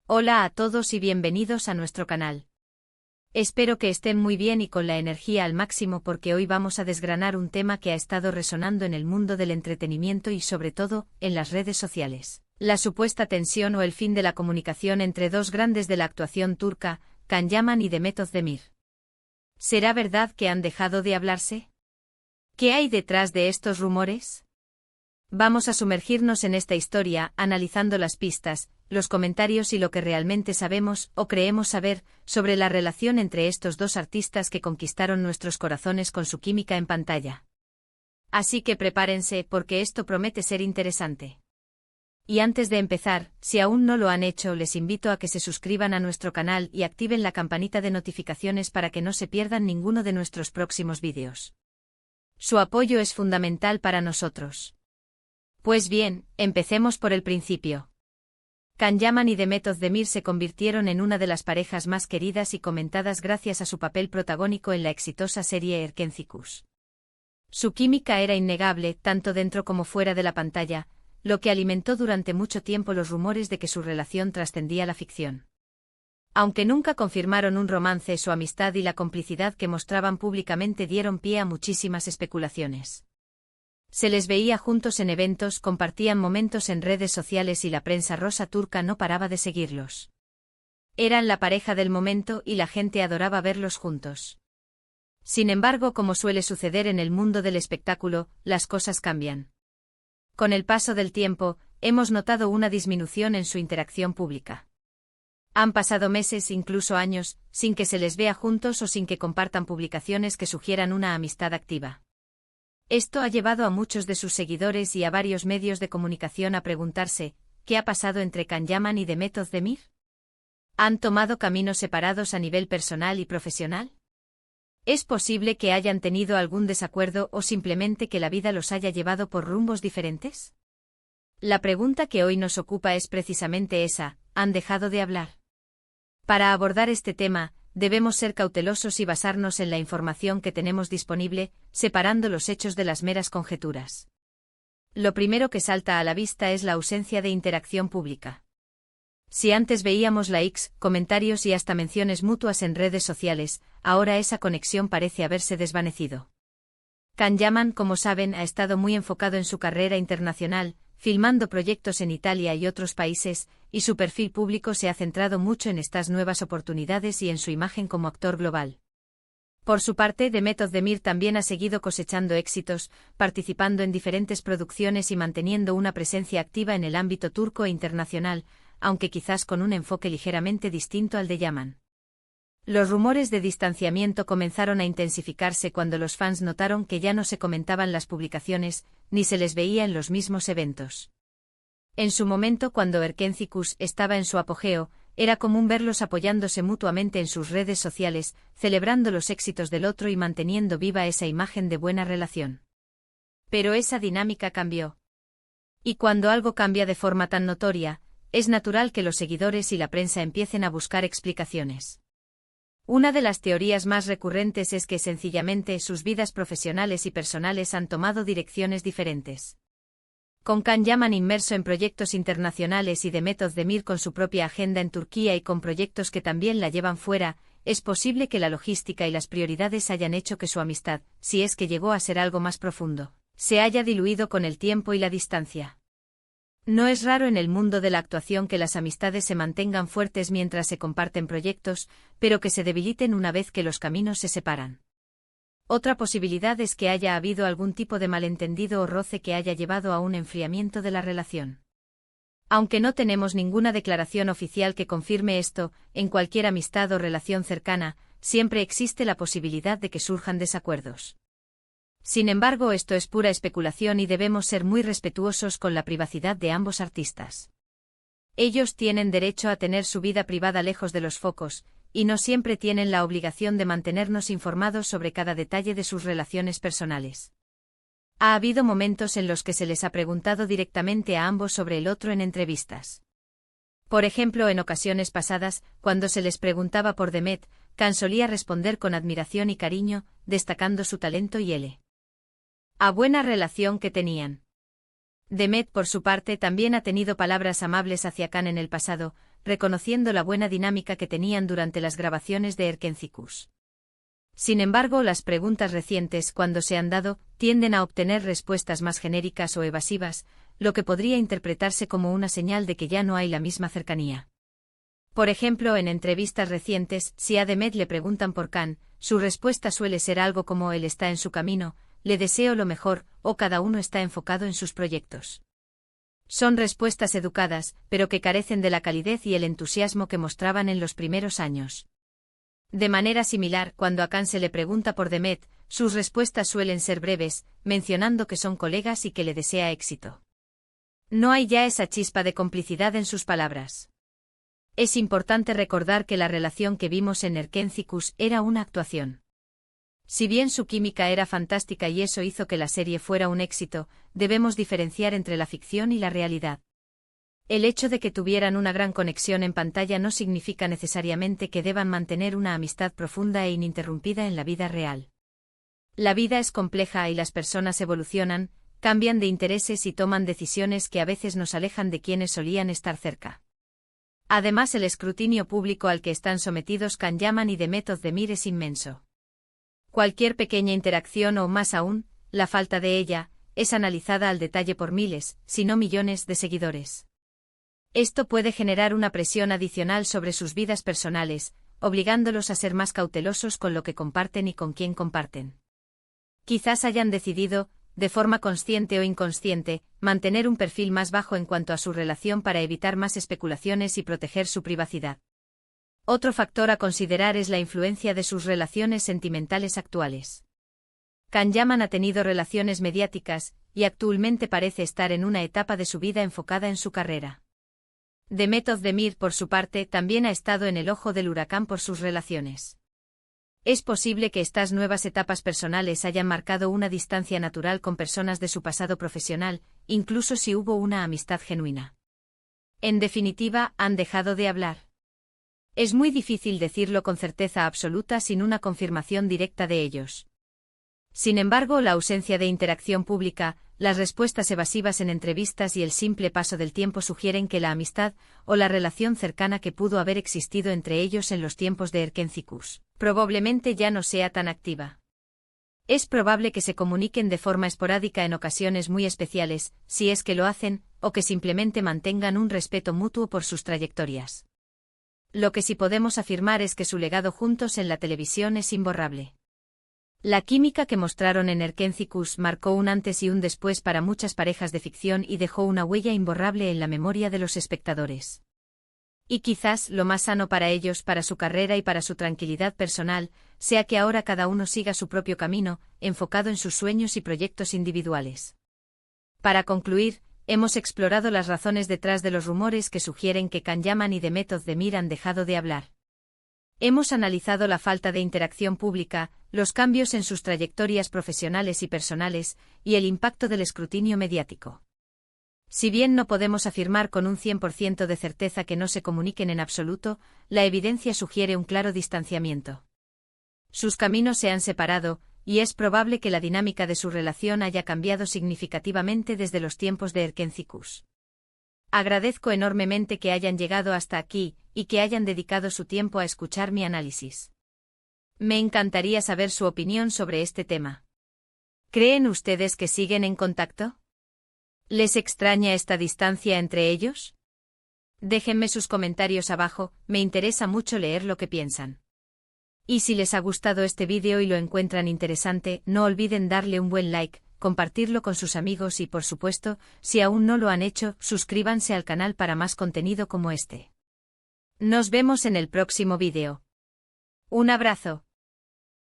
Hola a todos y bienvenidos a nuestro canal. Espero que estén muy bien y con la energía al máximo porque hoy vamos a desgranar un tema que ha estado resonando en el mundo del entretenimiento y sobre todo, en las redes sociales. La supuesta tensión o el fin de la comunicación entre dos grandes de la actuación turca, Can Yaman y Demet Özdemir. ¿Será verdad que han dejado de hablarse? ¿Qué hay detrás de estos rumores? Vamos a sumergirnos en esta historia, analizando las pistas, los comentarios y lo que realmente sabemos o creemos saber sobre la relación entre estos dos artistas que conquistaron nuestros corazones con su química en pantalla. Así que prepárense porque esto promete ser interesante. Y antes de empezar, si aún no lo han hecho, les invito a que se suscriban a nuestro canal y activen la campanita de notificaciones para que no se pierdan ninguno de nuestros próximos vídeos. Su apoyo es fundamental para nosotros. Pues bien, empecemos por el principio. Can Yaman y Demet Özdemir se convirtieron en una de las parejas más queridas y comentadas gracias a su papel protagónico en la exitosa serie Erkenci. Su química era innegable, tanto dentro como fuera de la pantalla, lo que alimentó durante mucho tiempo los rumores de que su relación trascendía la ficción. Aunque nunca confirmaron un romance, su amistad y la complicidad que mostraban públicamente dieron pie a muchísimas especulaciones. Se les veía juntos en eventos, compartían momentos en redes sociales y la prensa rosa turca no paraba de seguirlos. Eran la pareja del momento y la gente adoraba verlos juntos. Sin embargo, como suele suceder en el mundo del espectáculo, las cosas cambian. Con el paso del tiempo, hemos notado una disminución en su interacción pública. Han pasado meses, incluso años, sin que se les vea juntos o sin que compartan publicaciones que sugieran una amistad activa. Esto ha llevado a muchos de sus seguidores y a varios medios de comunicación a preguntarse, ¿qué ha pasado entre Can Yaman y Demet Özdemir? ¿Han tomado caminos separados a nivel personal y profesional? ¿Es posible que hayan tenido algún desacuerdo o simplemente que la vida los haya llevado por rumbos diferentes? La pregunta que hoy nos ocupa es precisamente esa, ¿han dejado de hablar? Para abordar este tema, debemos ser cautelosos y basarnos en la información que tenemos disponible, separando los hechos de las meras conjeturas. Lo primero que salta a la vista es la ausencia de interacción pública. Si antes veíamos likes, comentarios y hasta menciones mutuas en redes sociales, ahora esa conexión parece haberse desvanecido. Can Yaman, como saben, ha estado muy enfocado en su carrera internacional, filmando proyectos en Italia y otros países, y su perfil público se ha centrado mucho en estas nuevas oportunidades y en su imagen como actor global. Por su parte, Demet Özdemir también ha seguido cosechando éxitos, participando en diferentes producciones y manteniendo una presencia activa en el ámbito turco e internacional, aunque quizás con un enfoque ligeramente distinto al de Yaman. Los rumores de distanciamiento comenzaron a intensificarse cuando los fans notaron que ya no se comentaban las publicaciones, ni se les veía en los mismos eventos. En su momento, cuando Erkenci estaba en su apogeo, era común verlos apoyándose mutuamente en sus redes sociales, celebrando los éxitos del otro y manteniendo viva esa imagen de buena relación. Pero esa dinámica cambió. Y cuando algo cambia de forma tan notoria, es natural que los seguidores y la prensa empiecen a buscar explicaciones. Una de las teorías más recurrentes es que sencillamente sus vidas profesionales y personales han tomado direcciones diferentes. Con Can Yaman inmerso en proyectos internacionales y Demet Özdemir con su propia agenda en Turquía y con proyectos que también la llevan fuera, es posible que la logística y las prioridades hayan hecho que su amistad, si es que llegó a ser algo más profundo, se haya diluido con el tiempo y la distancia. No es raro en el mundo de la actuación que las amistades se mantengan fuertes mientras se comparten proyectos, pero que se debiliten una vez que los caminos se separan. Otra posibilidad es que haya habido algún tipo de malentendido o roce que haya llevado a un enfriamiento de la relación. Aunque no tenemos ninguna declaración oficial que confirme esto, en cualquier amistad o relación cercana, siempre existe la posibilidad de que surjan desacuerdos. Sin embargo, esto es pura especulación y debemos ser muy respetuosos con la privacidad de ambos artistas. Ellos tienen derecho a tener su vida privada lejos de los focos, y no siempre tienen la obligación de mantenernos informados sobre cada detalle de sus relaciones personales. Ha habido momentos en los que se les ha preguntado directamente a ambos sobre el otro en entrevistas. Por ejemplo, en ocasiones pasadas, cuando se les preguntaba por Demet, Can solía responder con admiración y cariño, destacando su talento y la buena relación que tenían. Demet, por su parte, también ha tenido palabras amables hacia Can en el pasado, reconociendo la buena dinámica que tenían durante las grabaciones de Erkenci-Kuş. Sin embargo, las preguntas recientes, cuando se han dado, tienden a obtener respuestas más genéricas o evasivas, lo que podría interpretarse como una señal de que ya no hay la misma cercanía. Por ejemplo, en entrevistas recientes, si a Demet le preguntan por Can, su respuesta suele ser algo como él está en su camino, le deseo lo mejor, o cada uno está enfocado en sus proyectos. Son respuestas educadas, pero que carecen de la calidez y el entusiasmo que mostraban en los primeros años. De manera similar, cuando a Can se le pregunta por Demet, sus respuestas suelen ser breves, mencionando que son colegas y que le desea éxito. No hay ya esa chispa de complicidad en sus palabras. Es importante recordar que la relación que vimos en Erkenci-Kuş era una actuación. Si bien su química era fantástica y eso hizo que la serie fuera un éxito, debemos diferenciar entre la ficción y la realidad. El hecho de que tuvieran una gran conexión en pantalla no significa necesariamente que deban mantener una amistad profunda e ininterrumpida en la vida real. La vida es compleja y las personas evolucionan, cambian de intereses y toman decisiones que a veces nos alejan de quienes solían estar cerca. Además, el escrutinio público al que están sometidos Can Yaman y Demet Özdemir es inmenso. Cualquier pequeña interacción o, más aún, la falta de ella, es analizada al detalle por miles, si no millones, de seguidores. Esto puede generar una presión adicional sobre sus vidas personales, obligándolos a ser más cautelosos con lo que comparten y con quién comparten. Quizás hayan decidido, de forma consciente o inconsciente, mantener un perfil más bajo en cuanto a su relación para evitar más especulaciones y proteger su privacidad. Otro factor a considerar es la influencia de sus relaciones sentimentales actuales. Can Yaman ha tenido relaciones mediáticas, y actualmente parece estar en una etapa de su vida enfocada en su carrera. Demet Özdemir, por su parte, también ha estado en el ojo del huracán por sus relaciones. Es posible que estas nuevas etapas personales hayan marcado una distancia natural con personas de su pasado profesional, incluso si hubo una amistad genuina. En definitiva, han dejado de hablar. Es muy difícil decirlo con certeza absoluta sin una confirmación directa de ellos. Sin embargo, la ausencia de interacción pública, las respuestas evasivas en entrevistas y el simple paso del tiempo sugieren que la amistad o la relación cercana que pudo haber existido entre ellos en los tiempos de Erkenci-Kuş probablemente ya no sea tan activa. Es probable que se comuniquen de forma esporádica en ocasiones muy especiales, si es que lo hacen, o que simplemente mantengan un respeto mutuo por sus trayectorias. Lo que sí podemos afirmar es que su legado juntos en la televisión es imborrable. La química que mostraron en Erkenci-Kuş marcó un antes y un después para muchas parejas de ficción y dejó una huella imborrable en la memoria de los espectadores. Y quizás lo más sano para ellos, para su carrera y para su tranquilidad personal, sea que ahora cada uno siga su propio camino, enfocado en sus sueños y proyectos individuales. Para concluir, hemos explorado las razones detrás de los rumores que sugieren que Can Yaman y Demet Özdemir han dejado de hablar. Hemos analizado la falta de interacción pública, los cambios en sus trayectorias profesionales y personales, y el impacto del escrutinio mediático. Si bien no podemos afirmar con un 100% de certeza que no se comuniquen en absoluto, la evidencia sugiere un claro distanciamiento. Sus caminos se han separado, y es probable que la dinámica de su relación haya cambiado significativamente desde los tiempos de Erkenci-Kuş. Agradezco enormemente que hayan llegado hasta aquí, y que hayan dedicado su tiempo a escuchar mi análisis. Me encantaría saber su opinión sobre este tema. ¿Creen ustedes que siguen en contacto? ¿Les extraña esta distancia entre ellos? Déjenme sus comentarios abajo, me interesa mucho leer lo que piensan. Y si les ha gustado este vídeo y lo encuentran interesante, no olviden darle un buen like, compartirlo con sus amigos y, por supuesto, si aún no lo han hecho, suscríbanse al canal para más contenido como este. Nos vemos en el próximo vídeo. Un abrazo.